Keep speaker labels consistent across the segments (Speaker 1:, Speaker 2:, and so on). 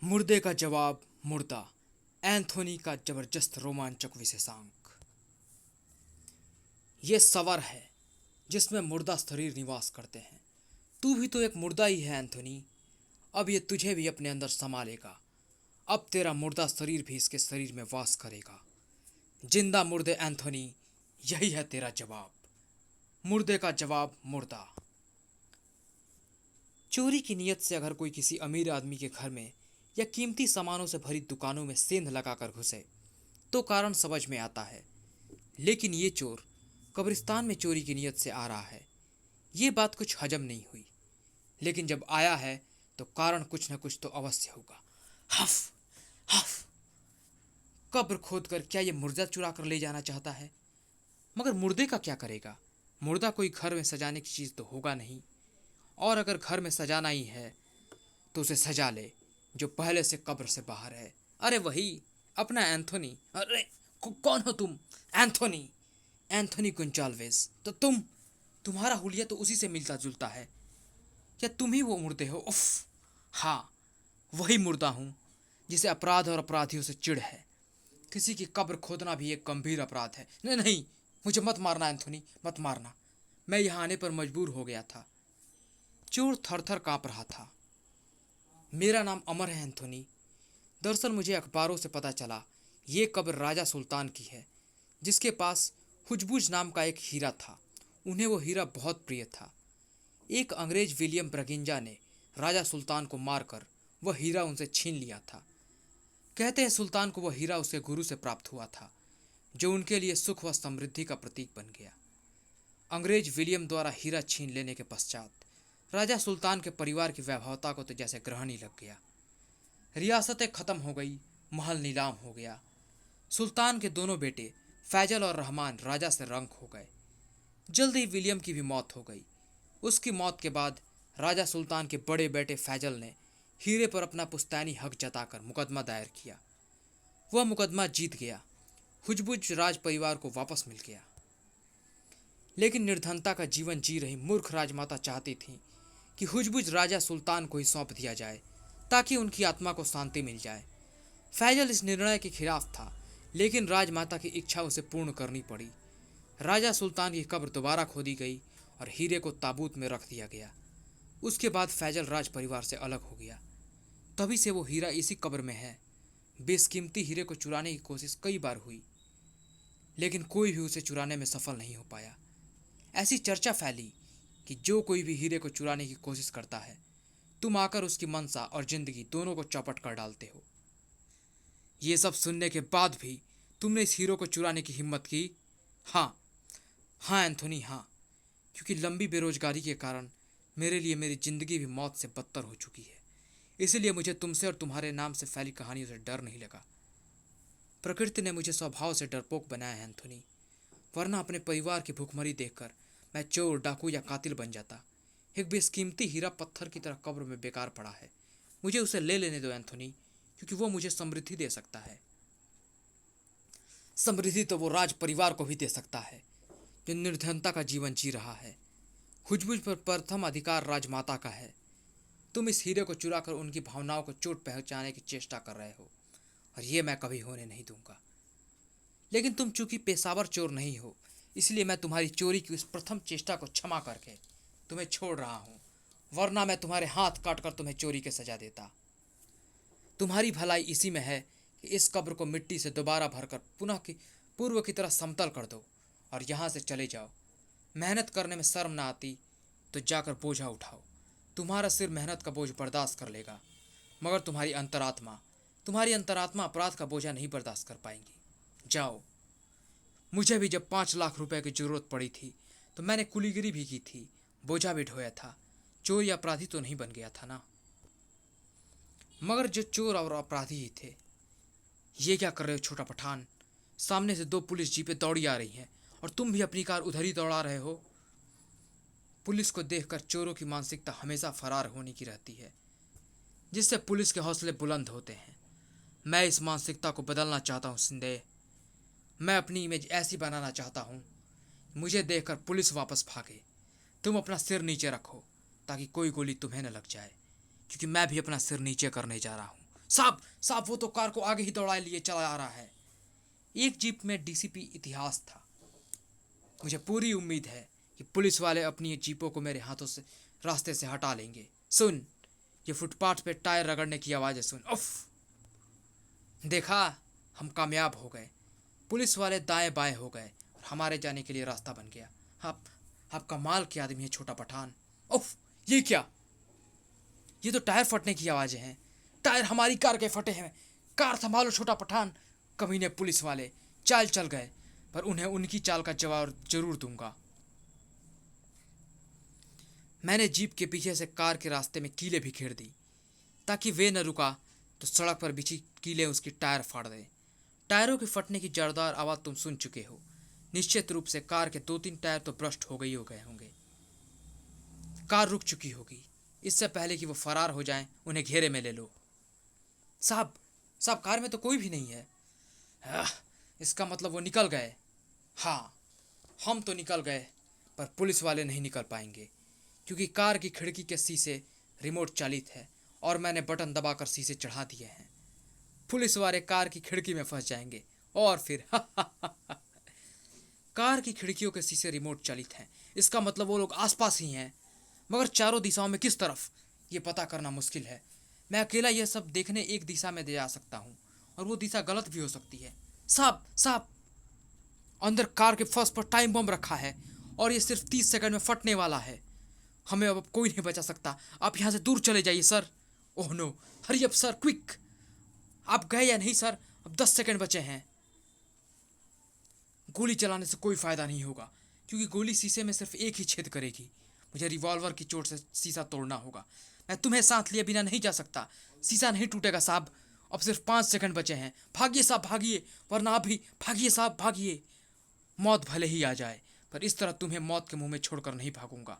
Speaker 1: मुर्दे का जवाब मुर्दा। एंथोनी का जबरदस्त रोमांचक विशेषांक। ये सवर है जिसमें मुर्दा शरीर निवास करते हैं। तू भी तो एक मुर्दा ही है एंथोनी। अब ये तुझे भी अपने अंदर समा लेगा। अब तेरा मुर्दा शरीर भी इसके शरीर में वास करेगा। जिंदा मुर्दे एंथोनी, यही है तेरा जवाब। मुर्दे का जवाब मुर्दा। चोरी की नीयत से अगर कोई किसी अमीर आदमी के घर में या कीमती सामानों से भरी दुकानों में सेंध लगाकर घुसे तो कारण समझ में आता है। लेकिन ये चोर कब्रिस्तान में चोरी की नीयत से आ रहा है, ये बात कुछ हजम नहीं हुई। लेकिन जब आया है तो कारण कुछ न कुछ तो अवश्य होगा। हफ हफ। कब्र खोदकर क्या ये मुर्दा चुरा कर ले जाना चाहता है? मगर मुर्दे का क्या करेगा? मुर्दा कोई घर में सजाने की चीज़ तो होगा नहीं। और अगर घर में सजाना ही है तो उसे सजा ले जो पहले से कब्र से बाहर है। अरे वही अपना एंथोनी। अरे कौन हो तुम? एंथोनी। एंथोनी गोंजाल्वेस। तो तुम्हारा हुलिया तो उसी से मिलता जुलता है। क्या तुम ही वो मुर्दे हो? उफ। हाँ, वही मुर्दा हूँ जिसे अपराध और अपराधियों से चिढ़ है। किसी की कब्र खोदना भी एक गंभीर अपराध है। नहीं नहीं, मुझे मत मारना एंथोनी, मत मारना। मैं यहाँ आने पर मजबूर हो गया था। चोर थर थर काँप रहा था। मेरा नाम अमर है एंथोनी। दरअसल मुझे अखबारों से पता चला ये कब्र राजा सुल्तान की है, जिसके पास हुजबुज नाम का एक हीरा था। उन्हें वो हीरा बहुत प्रिय था। एक अंग्रेज विलियम ब्रगिंजा ने राजा सुल्तान को मारकर वह हीरा उनसे छीन लिया था। कहते हैं सुल्तान को वह हीरा उसके गुरु से प्राप्त हुआ था, जो उनके लिए सुख व समृद्धि का प्रतीक बन गया। अंग्रेज विलियम द्वारा हीरा छीन लेने के पश्चात राजा सुल्तान के परिवार की वैभवता को तो जैसे ग्रहण ही लग गया। रियासतें खत्म हो गई, महल नीलाम हो गया। सुल्तान के दोनों बेटे फैजल और रहमान राजा से रंक हो गए। जल्द ही विलियम की भी मौत हो गई। उसकी मौत के बाद राजा सुल्तान के बड़े बेटे फैजल ने हीरे पर अपना पुश्तैनी हक जताकर मुकदमा दायर किया। वह मुकदमा जीत गया। हुजबुज राज परिवार को वापस मिल गया। लेकिन निर्धनता का जीवन जी रही मूर्ख राजमाता चाहती थी कि हुजबुज राजा सुल्तान को ही सौंप दिया जाए, ताकि उनकी आत्मा को शांति मिल जाए। फैजल इस निर्णय के खिलाफ था, लेकिन राजमाता की इच्छा उसे पूर्ण करनी पड़ी। राजा सुल्तान की कब्र दोबारा खोदी गई और हीरे को ताबूत में रख दिया गया। उसके बाद फैजल राज परिवार से अलग हो गया। तभी से वो हीरा इसी कब्र में है। बेशकीमती हीरे को चुराने की कोशिश कई बार हुई, लेकिन कोई भी उसे चुराने में सफल नहीं हो पाया। ऐसी चर्चा फैली कि जो कोई भी हीरे को चुराने की कोशिश करता है, तुम आकर उसकी मनसा और जिंदगी दोनों को चौपट कर डालते हो। ये सब सुनने के बाद भी तुमने इस हीरो को चुराने की हिम्मत की? हाँ, हाँ एंथोनी, हाँ। क्योंकि लंबी बेरोजगारी के कारण मेरे लिए मेरी जिंदगी भी मौत से बदतर हो चुकी है। इसीलिए मुझे तुमसे और तुम्हारे नाम से फैली कहानियों से डर नहीं लगा। प्रकृति ने मुझे स्वभाव से डरपोक बनाया है एंथोनी, वरना अपने परिवार की भूखमरी देखकर मैं चोर, डाकू या कातिल बन जाता। एक बेशकीमती हीरा पत्थर की तरह कब्र में बेकार पड़ा है। मुझे उसे ले लेने दो एंथोनी, क्योंकि वो मुझे समृद्धि दे सकता है। समृद्धि तो वो राज परिवार को भी दे सकता है जो निर्धनता का जीवन जी रहा है। हुजबुज पर प्रथम अधिकार राजमाता का है। तुम इस हीरे को चुराकर उनकी भावनाओं को चोट पहुंचाने की चेष्टा कर रहे हो, और ये मैं कभी होने नहीं दूंगा। लेकिन तुम चूंकि पेशावर चोर नहीं हो, इसलिए मैं तुम्हारी चोरी की उस प्रथम चेष्टा को क्षमा करके तुम्हें छोड़ रहा हूँ, वरना मैं तुम्हारे हाथ काटकर तुम्हें चोरी की सजा देता। तुम्हारी भलाई इसी में है कि इस कब्र को मिट्टी से दोबारा भरकर पुनः की पूर्व की तरह समतल कर दो और यहाँ से चले जाओ। मेहनत करने में शर्म ना आती तो जाकर बोझा उठाओ। तुम्हारा सिर मेहनत का बोझ बर्दाश्त कर लेगा, मगर तुम्हारी अंतरात्मा अपराध का बोझा नहीं बर्दाश्त कर पाएंगी। जाओ। मुझे भी जब 5 लाख रुपए की जरूरत पड़ी थी तो मैंने कुलीगिरी भी की थी, बोझा भी ढोया था। चोर या अपराधी तो नहीं बन गया था ना। मगर जो चोर और अपराधी ही थे। ये क्या कर रहे हो छोटा पठान? सामने से 2 पुलिस जीपें दौड़ी आ रही हैं और तुम भी अपनी कार उधर ही दौड़ा रहे हो। पुलिस को देखकर चोरों की मानसिकता हमेशा फरार होने की रहती है, जिससे पुलिस के हौसले बुलंद होते हैं। मैं इस मानसिकता को बदलना चाहता हूँ सिंदे। मैं अपनी इमेज ऐसी बनाना चाहता हूँ, मुझे देखकर पुलिस वापस भागे। तुम अपना सिर नीचे रखो ताकि कोई गोली तुम्हें न लग जाए, क्योंकि मैं भी अपना सिर नीचे करने जा रहा हूँ। साहब साहब, वो तो कार को आगे ही दौड़ाए लिए चला आ रहा है। एक जीप में डीसीपी इतिहास था। मुझे पूरी उम्मीद है कि पुलिस वाले अपनी ये जीपों को मेरे हाथों से रास्ते से हटा लेंगे। सुन, ये फुटपाथ पे टायर रगड़ने की आवाज़ें सुन। उफ, देखा, हम कामयाब हो गए। पुलिस वाले दाएं बाएं हो गए और हमारे जाने के लिए रास्ता बन गया। आप कमाल के आदमी है छोटा पठान। उफ, ये क्या? ये तो टायर फटने की आवाज़ें हैं। टायर हमारी कार के फटे हैं। कार संभालो छोटा पठान। कमीने पुलिस वाले चाल चल गए, पर उन्हें उनकी चाल का जवाब जरूर दूंगा। मैंने जीप के पीछे से कार के रास्ते में कीलें बिखेर दी ताकि वे न रुका तो सड़क पर बिछी कीलें उसकी टायर फाड़ दें। टायरों के फटने की जोरदार आवाज़ तुम सुन चुके हो। निश्चित रूप से कार के 2-3 टायर तो ब्रस्ट हो गए होंगे। कार रुक चुकी होगी। इससे पहले कि वो फरार हो जाएं, उन्हें घेरे में ले लो। साहब साहब, कार में तो कोई भी नहीं है। इसका मतलब वो निकल गए। हाँ, हम तो निकल गए, पर पुलिस वाले नहीं निकल पाएंगे, क्योंकि कार की खिड़की के शीशे रिमोट चालित है और मैंने बटन दबाकर शीशे चढ़ा दिए हैं। पुलिस वाले कार की खिड़की में फंस जाएंगे और फिर कार की खिड़कियों के शीशे रिमोट चालित हैं, इसका मतलब वो लोग आसपास ही हैं, मगर चारों दिशाओं में किस तरफ, ये पता करना मुश्किल है। मैं अकेला यह सब देखने एक दिशा में जा सकता हूँ, और वो दिशा गलत भी हो सकती है। साहब साहब, अंदर कार के फर्श पर टाइम बम रखा है और ये सिर्फ 30 सेकंड में फटने वाला है। हमें अब कोई नहीं बचा सकता। आप यहाँ से दूर चले जाइए sir. Oh no, hurry up sir, quick. आप गए या नहीं सर? अब 10 सेकंड बचे हैं। गोली चलाने से कोई फायदा नहीं होगा, क्योंकि गोली शीशे में सिर्फ एक ही छेद करेगी। मुझे रिवॉल्वर की चोट से शीशा तोड़ना होगा। मैं तुम्हें साथ लिए बिना नहीं जा सकता। शीशा नहीं टूटेगा साहब। अब सिर्फ 5 सेकंड बचे हैं। भागिए साहब भागिए, वरना आप भी भागिए साहब भागिए। मौत भले ही आ जाए, पर इस तरह तुम्हें मौत के मुंह में छोड़कर नहीं भागूंगा।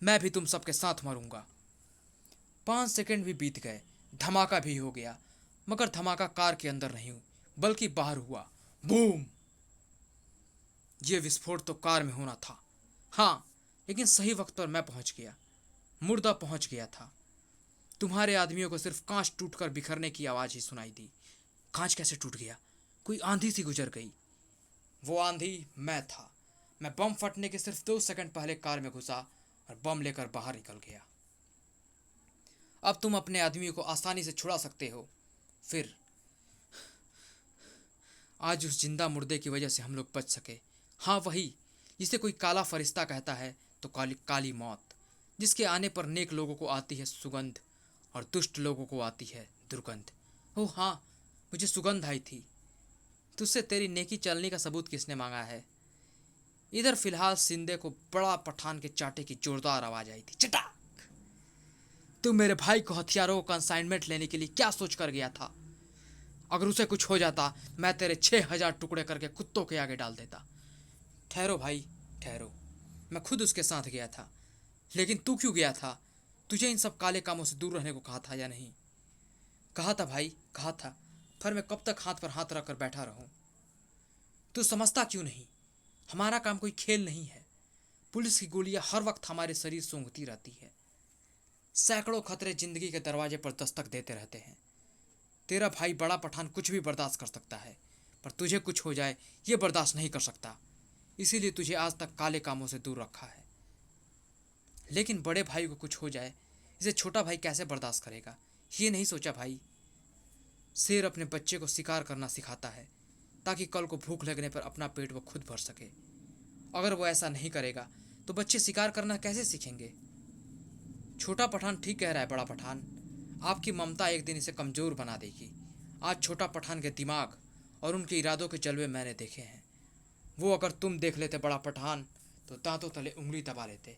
Speaker 1: मैं भी तुम सबके साथ मरूंगा। 5 सेकंड भी बीत गए। धमाका भी हो गया, मगर धमाका कार के अंदर नहीं बल्कि बाहर हुआ। बूम! ये विस्फोट तो कार में होना था। हाँ, लेकिन सही वक्त पर मैं पहुंच गया। मुर्दा पहुंच गया था। तुम्हारे आदमियों को सिर्फ कांच टूटकर बिखरने की आवाज़ ही सुनाई दी। कांच कैसे टूट गया? कोई आंधी सी गुजर गई। वो आंधी मैं था। मैं बम फटने के सिर्फ 2 सेकंड पहले कार में घुसा और बम लेकर बाहर निकल गया। अब तुम अपने आदमियों को आसानी से छुड़ा सकते हो। फिर आज उस जिंदा मुर्दे की वजह से हम लोग बच सके। हाँ, वही जिसे कोई काला फरिश्ता कहता है तो काली काली मौत, जिसके आने पर नेक लोगों को आती है सुगंध और दुष्ट लोगों को आती है दुर्गंध। ओह हाँ, मुझे सुगंध आई थी। तुझसे तेरी नेकी चलने का सबूत किसने मांगा है? इधर फिलहाल सिंधे को बड़ा पठान के चाटे की जोरदार आवाज आई थी। चटाक! तुम मेरे भाई को हथियारों का कंसाइनमेंट लेने के लिए क्या सोच कर गया था? अगर उसे कुछ हो जाता, मैं तेरे 6000 टुकड़े करके कुत्तों के आगे डाल देता। ठहरो भाई, ठहरो। मैं खुद उसके साथ गया था। लेकिन तू क्यों गया था? तुझे इन सब काले कामों से दूर रहने को कहा था या नहीं? कहा था भाई, कहा था। फिर मैं कब तक हाथ पर हाथ रखकर बैठा रहूं? तू समझता क्यों नहीं? हमारा काम कोई खेल नहीं है। पुलिस की गोलियां हर वक्त हमारे शरीर सूंघती रहती है। सैकड़ों खतरे जिंदगी के दरवाजे पर दस्तक देते रहते हैं। तेरा भाई बड़ा पठान कुछ भी बर्दाश्त कर सकता है, पर तुझे कुछ हो जाए ये बर्दाश्त नहीं कर सकता। इसीलिए तुझे आज तक काले कामों से दूर रखा है। लेकिन बड़े भाई को कुछ हो जाए, इसे छोटा भाई कैसे बर्दाश्त करेगा? ये नहीं सोचा भाई। शेर अपने बच्चे को शिकार करना सिखाता है ताकि कल को भूख लगने पर अपना पेट वो खुद भर सके। अगर वो ऐसा नहीं करेगा तो बच्चे शिकार करना कैसे सीखेंगे? छोटा पठान ठीक कह रहा है बड़ा पठान। आपकी ममता एक दिन इसे कमज़ोर बना देगी। आज छोटा पठान के दिमाग और उनके इरादों के जलवे मैंने देखे हैं। वो अगर तुम देख लेते बड़ा पठान तो दांतों तले उंगली दबा लेते।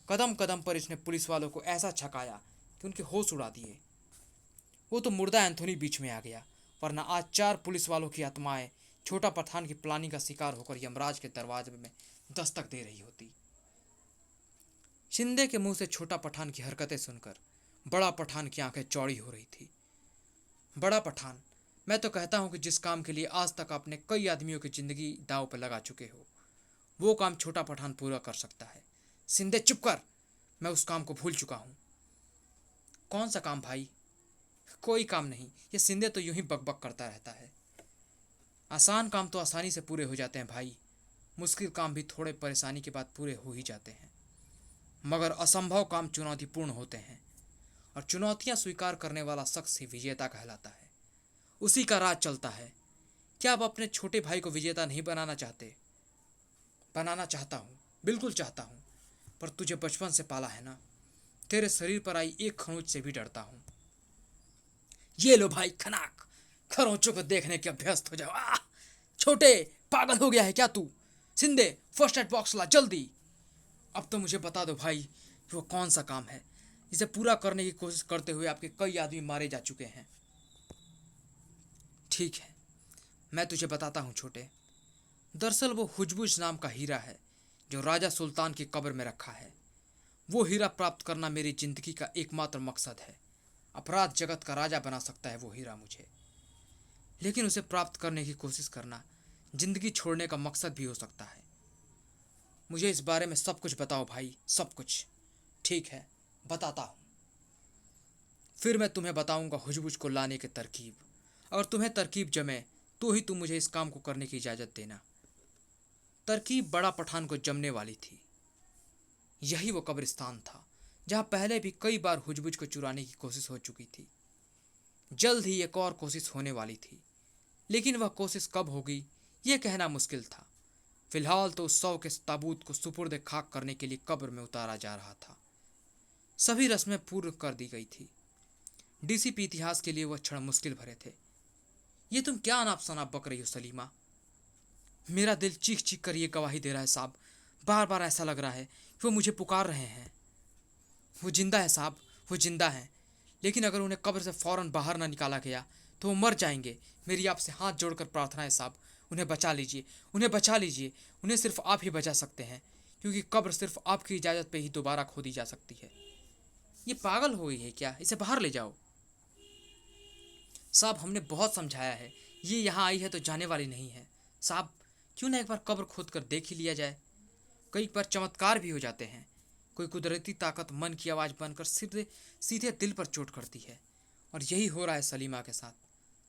Speaker 1: कदम कदम पर इसने पुलिस वालों को ऐसा छकाया कि उनके होश उड़ा दिए। वो तो मुर्दा एंथोनी बीच में आ गया, वरना आज 4 पुलिस वालों की आत्माएं छोटा पठान की प्लानिंग का शिकार होकर यमराज के दरवाजे में दस्तक दे रही होती। शिंदे के मुंह से छोटा पठान की हरकतें सुनकर बड़ा पठान की आंखें चौड़ी हो रही थी। बड़ा पठान, मैं तो कहता हूं कि जिस काम के लिए आज तक आपने कई आदमियों की जिंदगी दांव पर लगा चुके हो, वो काम छोटा पठान पूरा कर सकता है। शिंदे चुप कर, मैं उस काम को भूल चुका हूं। कौन सा काम भाई? कोई काम नहीं, ये सिंधे तो यूं ही बकबक करता रहता है। आसान काम तो आसानी से पूरे हो जाते हैं भाई, मुश्किल काम भी थोड़े परेशानी के बाद पूरे हो ही जाते हैं। मगर असंभव काम चुनौतीपूर्ण होते हैं, और चुनौतियां स्वीकार करने वाला शख्स ही विजेता कहलाता है। उसी का राज चलता है। क्या आप अपने छोटे भाई को विजेता नहीं बनाना चाहते? बनाना चाहता हूँ, बिल्कुल चाहता हूँ, पर तुझे बचपन से पाला है ना, तेरे शरीर पर आई एक खरोंच से भी डरता हूँ। ये लो भाई खनाक, खरोंचों को देखने के अभ्यस्त हो जाओ। छोटे, पागल हो गया है क्या तू? सिंधे, फर्स्ट एड बॉक्स ला जल्दी। अब तो मुझे बता दो भाई कि वो कौन सा काम है जिसे पूरा करने की कोशिश करते हुए आपके कई आदमी मारे जा चुके हैं। ठीक है, मैं तुझे बताता हूँ छोटे। दरअसल वो हुजबुज नाम का हीरा है जो राजा सुल्तान की कब्र में रखा है। वो हीरा प्राप्त करना मेरी जिंदगी का एकमात्र मकसद है। अपराध जगत का राजा बना सकता है वो हीरा मुझे, लेकिन उसे प्राप्त करने की कोशिश करना जिंदगी छोड़ने का मकसद भी हो सकता है। मुझे इस बारे में सब कुछ बताओ भाई, सब कुछ। ठीक है, बताता हूँ। फिर मैं तुम्हें बताऊंगा हुजबुज को लाने की तरकीब। अगर तुम्हें तरकीब जमे तो ही तुम मुझे इस काम को करने की इजाज़त देना। तरकीब बड़ा पठान को जमने वाली थी। यही वो कब्रिस्तान था जहाँ पहले भी कई बार हुजबुज को चुराने की कोशिश हो चुकी थी। जल्द ही एक और कोशिश होने वाली थी, लेकिन वह कोशिश कब होगी यह कहना मुश्किल था। फिलहाल तो उस 100 के ताबूत को सुपुर्द खाक करने के लिए कब्र में उतारा जा रहा था। सभी रस्में पूर्ण कर दी गई थी। डीसीपी इतिहास के लिए वह क्षण मुश्किल भरे थे। ये तुम क्या अनाप शनाप बक रही हो सलीमा? मेरा दिल चीख चीख कर ये गवाही दे रहा है साहब। बार बार ऐसा लग रहा है कि वो मुझे पुकार रहे हैं। वो जिंदा है साहब, वो जिंदा है, लेकिन अगर उन्हें कब्र से फौरन बाहर ना निकाला गया तो वो मर जाएंगे। मेरी आपसे हाथ जोड़कर प्रार्थना है साहब, उन्हें बचा लीजिए, उन्हें बचा लीजिए। उन्हें सिर्फ आप ही बचा सकते हैं, क्योंकि कब्र सिर्फ आपकी इजाज़त पे ही दोबारा खोदी जा सकती है। ये पागल हो गई है क्या? इसे बाहर ले जाओ। साहब हमने बहुत समझाया है, ये यहाँ आई है तो जाने वाली नहीं है। साहब क्यों ना एक बार कब्र खोद कर देख ही लिया जाए। कई बार चमत्कार भी हो जाते हैं। कोई कुदरती ताकत मन की आवाज़ बनकर सीधे सीधे दिल पर चोट करती है, और यही हो रहा है सलीमा के साथ।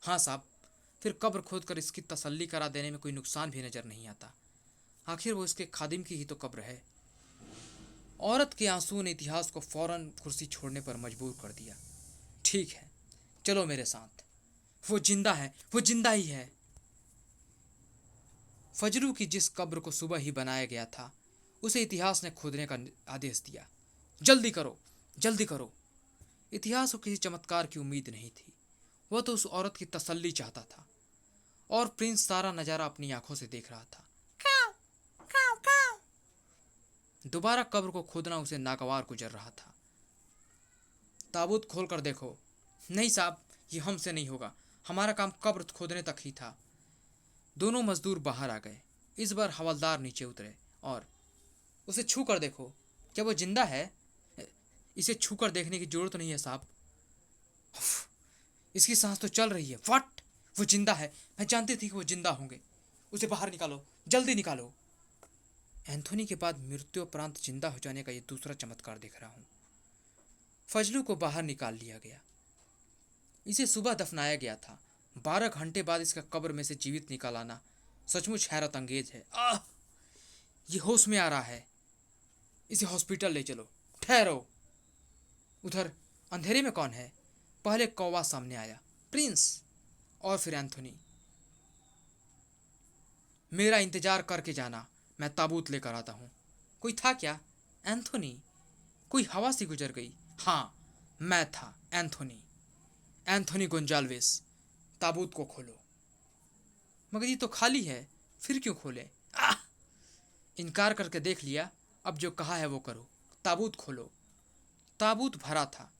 Speaker 1: हाँ साहब, फिर कब्र खोद कर इसकी तसल्ली करा देने में कोई नुकसान भी नज़र नहीं आता। आखिर वो इसके खादिम की ही तो कब्र है। औरत के आंसुओं ने इतिहास को फौरन कुर्सी छोड़ने पर मजबूर कर दिया। ठीक है, चलो मेरे साथ। वो जिंदा है, वो जिंदा ही है। फजरू की जिस कब्र को सुबह ही बनाया गया था उसे इतिहास ने खोदने का आदेश दिया। जल्दी करो, जल्दी करो। इतिहास को किसी चमत्कार की उम्मीद नहीं थी। वह तो उस औरत की तसल्ली चाहता था, और प्रिंस सारा नज़ारा अपनी आंखों से देख रहा था। दोबारा कब्र को खोदना उसे नागवार गुजर रहा था। ताबूत खोल कर देखो। नहीं साहब, ये हमसे नहीं होगा, हमारा काम कब्र खोदने तक ही था। दोनों मजदूर बाहर आ गए। इस बार हवलदार नीचे उतरे और उसे छू कर देखो, क्या वो जिंदा है? इसे छू कर देखने की जरूरत नहीं है साहब, इसकी सांस तो चल रही है। व्हाट? वो जिंदा है, मैं जानती थी कि वो जिंदा होंगे। उसे बाहर निकालो, जल्दी निकालो। एंथोनी के बाद मृत्युपरांत जिंदा हो जाने का ये दूसरा चमत्कार देख रहा हूँ। फजलू को बाहर निकाल लिया गया। इसे सुबह दफनाया गया था। 12 घंटे बाद इसका कब्र में से जीवित निकाल आना सचमुच हैरत अंगेज है। ये होश में आ रहा है, इसे हॉस्पिटल ले चलो। ठहरो, उधर अंधेरे में कौन है? पहले कौवा सामने आया, प्रिंस, और फिर एंथोनी। मेरा इंतजार करके जाना, मैं ताबूत लेकर आता हूँ। कोई था क्या? एंथोनी। कोई हवा सी गुजर गई। हाँ, मैं था एंथोनी, एंथोनी गोंजाल्वेस। ताबूत को खोलो। मगर ये तो खाली है, फिर क्यों खोले? इनकार करके देख लिया, अब जो कहा है वो करो। ताबूत खोलो। ताबूत भरा था।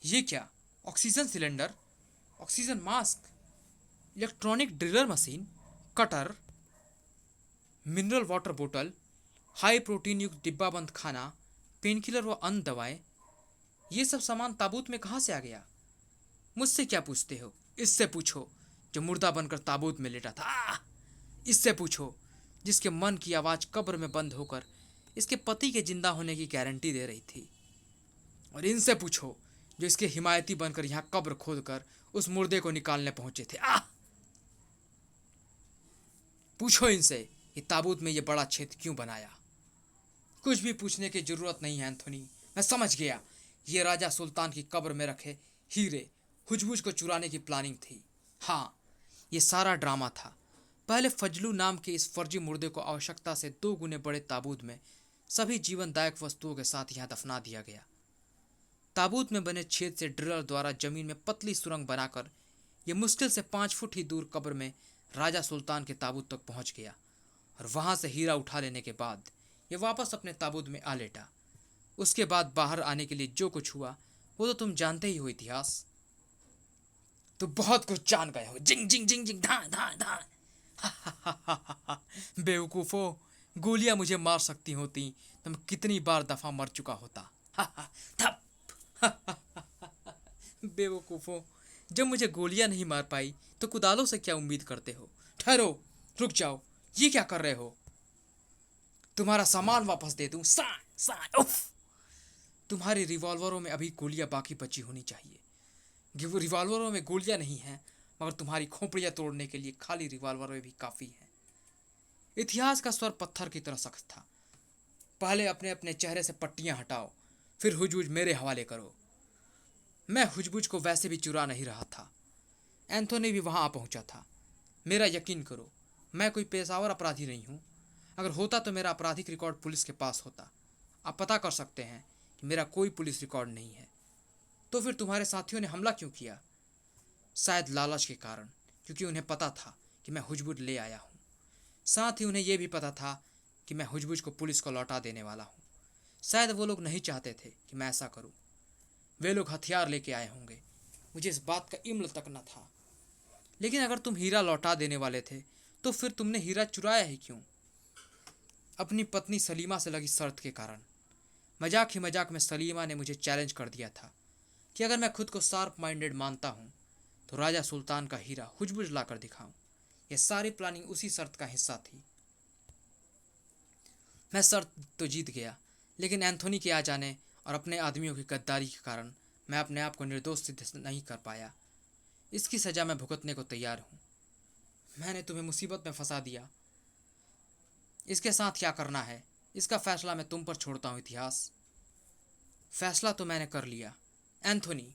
Speaker 1: ये क्या? Oxygen cylinder, oxygen mask, electronic driller machine, cutter, mineral water बोतल, हाई प्रोटीन युक्त डिब्बाबंद खाना, पेनकिलर व अन्य दवाएं। ये सब सामान ताबूत में कहाँ से आ गया? मुझसे क्या पूछते हो? इससे पूछो जो मुर्दा बनकर ताबूत में लेटा था। इससे पूछो जिसके मन की आवाज़ कब्र में बंद होकर इसके पति के जिंदा होने की गारंटी दे रही थी। और इनसे पूछो जो इसके हिमायती बनकर यहाँ कब्र खोदकर उस मुर्दे को निकालने पहुंचे थे। पूछो इनसे कि ताबूत में ये बड़ा छेद क्यों बनाया। कुछ भी पूछने की जरूरत नहीं है एंथोनी, मैं समझ गया। ये राजा सुल्तान की कब्र में रखे हीरे हुजबुज को चुराने की प्लानिंग थी। हाँ, ये सारा ड्रामा था। पहले फजलू नाम के इस फर्जी मुर्दे को आवश्यकता से 2 गुने बड़े ताबूत में सभी जीवनदायक वस्तुओं के साथ यहाँ दफना दिया गया। ताबूत में बने छेद से ड्रिलर द्वारा जमीन में पतली सुरंग बनाकर यह मुश्किल से 5 फुट ही दूर कब्र में राजा सुल्तान के ताबूत तक पहुंच गया और वहां से हीरा उठा लेने के बाद ये वापस अपने ताबूत में आ लेटा। उसके बाद बाहर आने के लिए जो कुछ हुआ वो तो तुम जानते ही हो इतिहास। तो बहुत कुछ जान गए हो। जिंग जिंग जिंग जिंग धा धा धा। बेवकूफो, गोलियां मुझे मार सकती होती तो मैं कितनी बार दफा मर चुका होता। थप। बेवकूफो, जब मुझे गोलियां नहीं मार पाई तो कुदालों से क्या उम्मीद करते हो। ठहरो, रुक जाओ, ये क्या कर रहे हो। तुम्हारा सामान वापस दे दूं। सा सा उफ। तुम्हारे रिवॉल्वरों में अभी गोलियां बाकी बची होनी चाहिए। रिवॉल्वरों में गोलियां नहीं हैं, मगर तुम्हारी खोपड़ियां तोड़ने के लिए खाली रिवॉल्वर में भी काफी है। इतिहास का स्वर पत्थर की तरह सख्त था। पहले अपने अपने चेहरे से पट्टियां हटाओ, फिर हुजबुज मेरे हवाले करो। मैं हुजबुज को वैसे भी चुरा नहीं रहा था। एंथोनी भी वहां आ पहुंचा था। मेरा यकीन करो, मैं कोई पेशावर अपराधी नहीं हूं। अगर होता तो मेरा आपराधिक रिकॉर्ड पुलिस के पास होता। आप पता कर सकते हैं कि मेरा कोई पुलिस रिकॉर्ड नहीं है। तो फिर तुम्हारे साथियों ने हमला क्यों किया। शायद लालच के कारण, क्योंकि उन्हें पता था कि मैं हुजबुज ले आया हूँ। साथ ही उन्हें यह भी पता था कि मैं हुजबुज को पुलिस को लौटा देने वाला हूँ। शायद वो लोग नहीं चाहते थे कि मैं ऐसा करूँ। वे लोग हथियार लेके आए होंगे, मुझे इस बात का इल्म तक न था। लेकिन अगर तुम हीरा लौटा देने वाले थे तो फिर तुमने हीरा चुराया ही क्यों। अपनी पत्नी सलीमा से लगी शर्त के कारण। मजाक ही मजाक में सलीमा ने मुझे चैलेंज कर दिया था कि अगर मैं खुद को शार्प माइंडेड मानता हूँ तो राजा सुल्तान का हीरा हुजबुज लाकर दिखाऊं। यह सारी प्लानिंग उसी शर्त का हिस्सा थी। मैं शर्त तो जीत गया, लेकिन एंथोनी के आ जाने और अपने आदमियों की गद्दारी के कारण मैं अपने आप को निर्दोष सिद्ध नहीं कर पाया। इसकी सजा मैं भुगतने को तैयार हूँ। मैंने तुम्हें मुसीबत में फंसा दिया। इसके साथ क्या करना है इसका फैसला मैं तुम पर छोड़ता हूँ इतिहास। फैसला तो मैंने कर लिया। एंथोनी,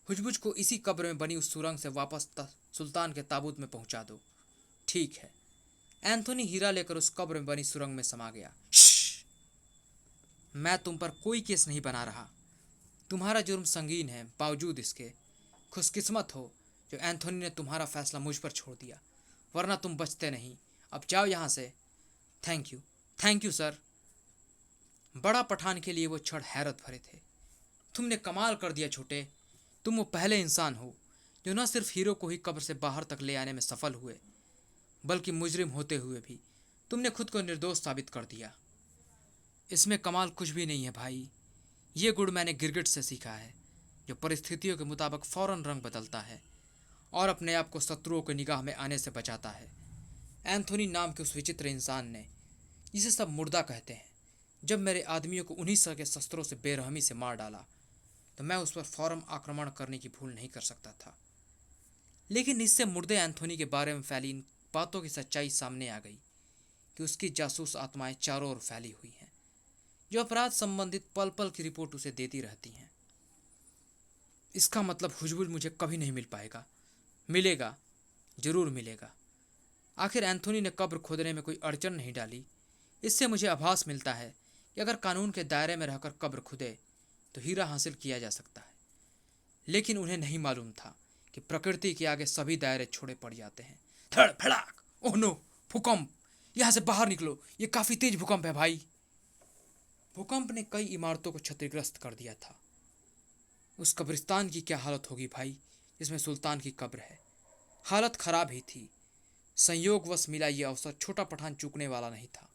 Speaker 1: हुजबुज को इसी कब्र में बनी उस सुरंग से वापस सुल्तान के ताबूत में पहुंचा दो। ठीक है। एंथोनी हीरा लेकर उस कब्र में बनी सुरंग में समा गया। मैं तुम पर कोई केस नहीं बना रहा। तुम्हारा जुर्म संगीन है, बावजूद इसके खुशकिस्मत हो जो एंथोनी ने तुम्हारा फैसला मुझ पर छोड़ दिया, वरना तुम बचते नहीं। अब जाओ यहाँ से। Thank you sir. बड़ा पठान के लिए वो क्षण हैरत भरे थे। तुमने कमाल कर दिया छोटे। तुम वो पहले इंसान हो जो न सिर्फ हीरो को ही कब्र से बाहर तक ले आने में सफल हुए, बल्कि मुजरिम होते हुए भी तुमने खुद को निर्दोष साबित कर दिया। इसमें कमाल कुछ भी नहीं है भाई। ये गुण मैंने गिरगिट से सीखा है, जो परिस्थितियों के मुताबिक फौरन रंग बदलता है और अपने आप को शत्रुओं की निगाह में आने से बचाता है। एंथोनी नाम के उस विचित्र इंसान ने, जिसे सब मुर्दा कहते हैं, जब मेरे आदमियों को उन्हीं सर के शस्त्रों से बेरहमी से मार डाला तो मैं उस पर फौरन आक्रमण करने की भूल नहीं कर सकता था। लेकिन इससे मुर्दे एंथोनी के बारे में फैली इन बातों की सच्चाई सामने आ गई कि उसकी जासूस आत्माएं चारों ओर फैली हुई हैं, जो अपराध संबंधित पल पल की रिपोर्ट उसे देती रहती हैं। इसका मतलब हुजबुज मुझे कभी नहीं मिल पाएगा। मिलेगा, जरूर मिलेगा। आखिर एंथोनी ने कब्र खोदने में कोई अड़चन नहीं डाली। इससे मुझे आभास मिलता है कि अगर कानून के दायरे में रहकर कब्र खुदे तो हीरा हासिल किया जा सकता है। लेकिन उन्हें नहीं मालूम था कि प्रकृति के आगे सभी दायरे छोड़े पड़ जाते हैं। धड़ फड़ाक, ओह नो, भूकंप! यहाँ से बाहर निकलो, ये काफी तेज भूकंप है भाई। भूकंप ने कई इमारतों को क्षतिग्रस्त कर दिया था। उस कब्रिस्तान की क्या हालत होगी भाई, जिसमें सुल्तान की कब्र है। हालत खराब ही थी। संयोगवश मिला यह अवसर छोटा पठान चूकने वाला नहीं था।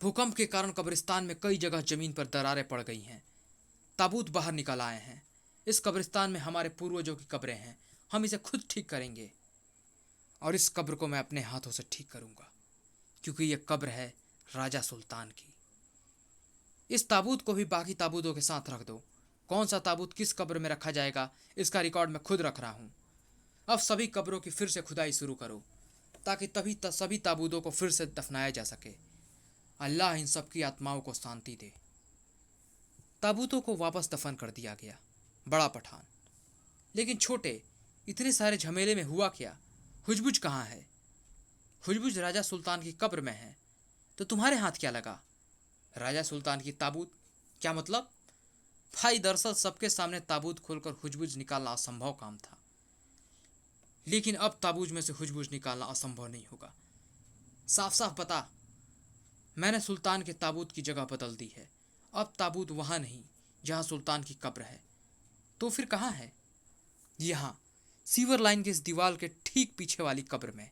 Speaker 1: भूकंप के कारण कब्रिस्तान में कई जगह जमीन पर दरारें पड़ गई हैं। ताबूत बाहर निकल आए हैं। इस कब्रिस्तान में हमारे पूर्वजों की कब्रें हैं। हम इसे खुद ठीक करेंगे और इस कब्र को मैं अपने हाथों से ठीक करूंगा, क्योंकि यह कब्र है राजा सुल्तान की। इस ताबूत को भी बाकी ताबूतों के साथ रख दो। कौन सा ताबूत किस कब्र में रखा जाएगा इसका रिकॉर्ड मैं खुद रख रहा हूँ। अब सभी कब्रों की फिर से खुदाई शुरू करो ताकि सभी ताबूतों को फिर से दफनाया जा सके। अल्लाह इन सबकी आत्माओं को शांति दे। ताबूतों को वापस दफन कर दिया गया। बड़ा पठान: लेकिन छोटे, इतने सारे झमेले में हुआ क्या? हुजबुज कहाँ है? हुजबुज राजा सुल्तान की कब्र में है, तो तुम्हारे हाथ क्या लगा? राजा सुल्तान की ताबूत? क्या मतलब? भाई, दरअसल सबके सामने ताबूत खोलकर हुजबुज निकालना असंभव काम था, लेकिन अब ताबूत में से हुजबुज निकालना असंभव नहीं होगा। साफ साफ बता। मैंने सुल्तान के ताबूत की जगह बदल दी है। अब ताबूत वहां नहीं जहां सुल्तान की कब्र है। तो फिर कहाँ है? यहाँ, सीवर लाइन की इस दीवार के ठीक पीछे वाली कब्र में।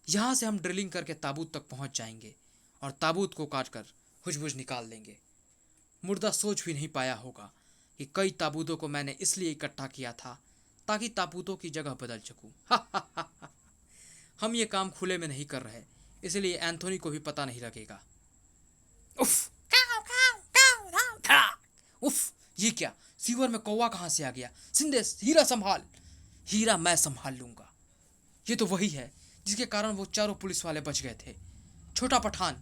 Speaker 1: यहां से हम ड्रिलिंग करके ताबूत तक पहुंच जाएंगे और ताबूत को काटकर हुजबुज निकाल देंगे। मुर्दा सोच भी नहीं पाया होगा कि कई ताबूतों को मैंने इसलिए इकट्ठा किया था ताकि ताबूतों की जगह बदल सकूं। हम ये काम खुले में नहीं कर रहे, इसलिए एंथोनी को भी पता नहीं लगेगा। उफ! उफ! ये क्या? सीवर में कौवा कहां से आ गया? सिंधे, हीरा संभाल। हीरा मैं संभाल लूंगा। ये तो वही है जिसके कारण वो चारों पुलिस वाले बच गए थे। छोटा पठान,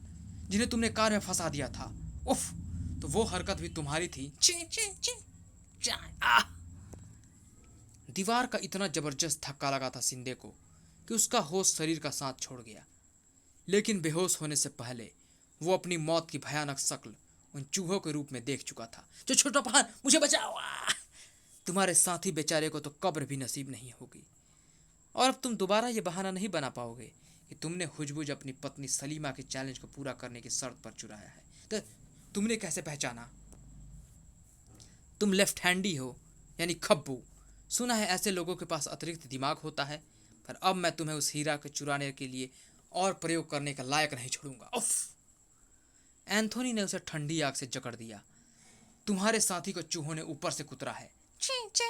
Speaker 1: जिन्हें तुमने कार में फंसा दिया था। उफ! तो वो हरकत भी तुम्हारी थी। ची ची ची आ! दीवार का इतना जबरदस्त धक्का लगा था सिंधे को कि उसका होश शरीर का साथ छोड़ गया। लेकिन बेहोश होने से पहले वो अपनी मौत की भयानक शक्ल उन चूहों के रूप में देख चुका था। जो छोटा पठान, मुझे बचाओ! तुम्हारे साथी बेचारे को तो कब्र भी नसीब नहीं होगी, और अब तुम दोबारा ये बहाना नहीं बना पाओगे कि तुमने हुजबुज अपनी पत्नी सलीमा के चैलेंज को पूरा करने की शर्त पर चुराया है। तो तुमने कैसे पहचाना? तुम लेफ्ट हैंडी हो, यानी खब्बू। सुना है ऐसे लोगों के पास अतिरिक्त दिमाग होता है, पर अब मैं तुम्हें उस हीरा को चुराने के लिए और प्रयोग करने का लायक नहीं छोड़ूंगा। उफ! एंथोनी ने उसे ठंडी आग से जकड़ दिया। तुम्हारे साथी को चूहों ने ऊपर से कुतरा है। ची ची।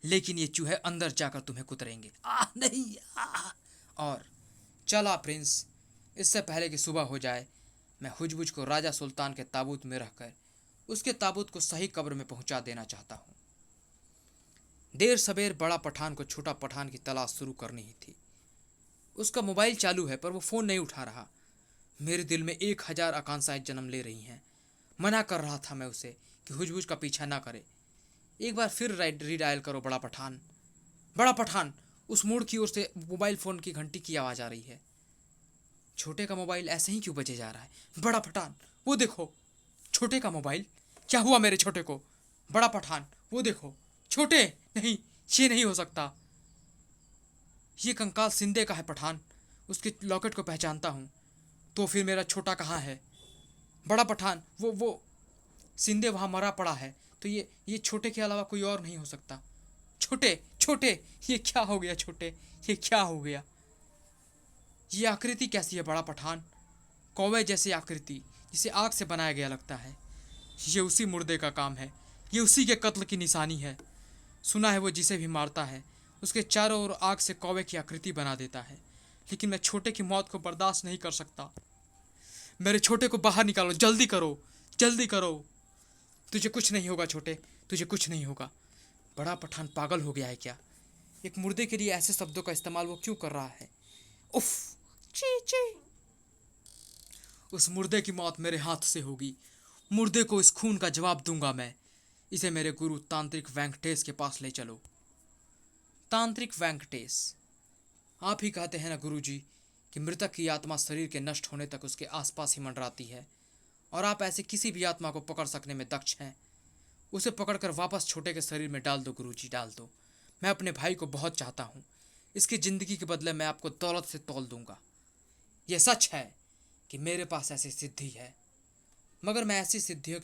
Speaker 1: लेकिन ये चूहे अंदर जाकर तुम्हें कुतरेंगे। नहीं! और चला प्रिंस, इससे पहले कि सुबह हो जाए, मैं हुजबुज को राजा सुल्तान के ताबूत में रखकर उसके ताबूत को सही कब्र में पहुंचा देना चाहता हूं। देर सबेर बड़ा पठान को छोटा पठान की तलाश शुरू करनी ही थी। उसका मोबाइल चालू है पर वो फ़ोन नहीं उठा रहा। मेरे दिल में 1000 आकांक्षाएं जन्म ले रही हैं। मना कर रहा था मैं उसे कि हुजबुज का पीछा ना करे। एक बार फिर रीडायल करो बड़ा पठान। बड़ा पठान! उस मोड़ की ओर से मोबाइल फ़ोन की घंटी की आवाज़ आ रही है। छोटे का मोबाइल ऐसे ही क्यों बजे जा रहा है? बड़ा पठान, वो देखो, छोटे का मोबाइल। क्या हुआ मेरे छोटे को? बड़ा पठान, वो देखो, छोटे! नहीं, ये नहीं हो सकता। ये कंकाल सिंधे का है पठान। उसके लॉकेट को पहचानता हूँ। तो फिर मेरा छोटा कहाँ है? बड़ा पठान, वो सिंधे वहाँ मरा पड़ा है, तो ये छोटे के अलावा कोई और नहीं हो सकता। छोटे, छोटे! ये क्या हो गया छोटे? ये क्या हो गया? ये आकृति कैसी है बड़ा पठान? कौवे जैसी आकृति, जिसे आग से बनाया गया लगता है। ये उसी मुर्दे का काम है। ये उसी के कत्ल की निशानी है। सुना है वो जिसे भी मारता है उसके चारों ओर आग से कौवे की आकृति बना देता है। लेकिन मैं छोटे की मौत को बर्दाश्त नहीं कर सकता। मेरे छोटे को बाहर निकालो, जल्दी करो, जल्दी करो। तुझे कुछ नहीं होगा छोटे, तुझे कुछ नहीं होगा। बड़ा पठान पागल हो गया है क्या? एक मुर्दे के लिए ऐसे शब्दों का इस्तेमाल वो क्यों कर रहा है? उफ! ची ची! उस मुर्दे की मौत मेरे हाथ से होगी। मुर्दे को इस खून का जवाब दूंगा मैं। इसे मेरे गुरु तांत्रिक वेंकटेश के पास ले चलो। तांत्रिक वेंकटेश, आप ही कहते हैं ना गुरुजी कि मृतक की आत्मा शरीर के नष्ट होने तक उसके आसपास ही मंडराती है, और आप ऐसे किसी भी आत्मा को पकड़ सकने में दक्ष हैं। उसे पकड़कर वापस छोटे के शरीर में डाल दो गुरुजी, डाल दो। मैं अपने भाई को बहुत चाहता हूँ। इसकी ज़िंदगी के बदले मैं आपको दौलत से तौल दूंगा। यह सच है कि मेरे पास ऐसी सिद्धि है, मगर मैं ऐसी सिद्धियों के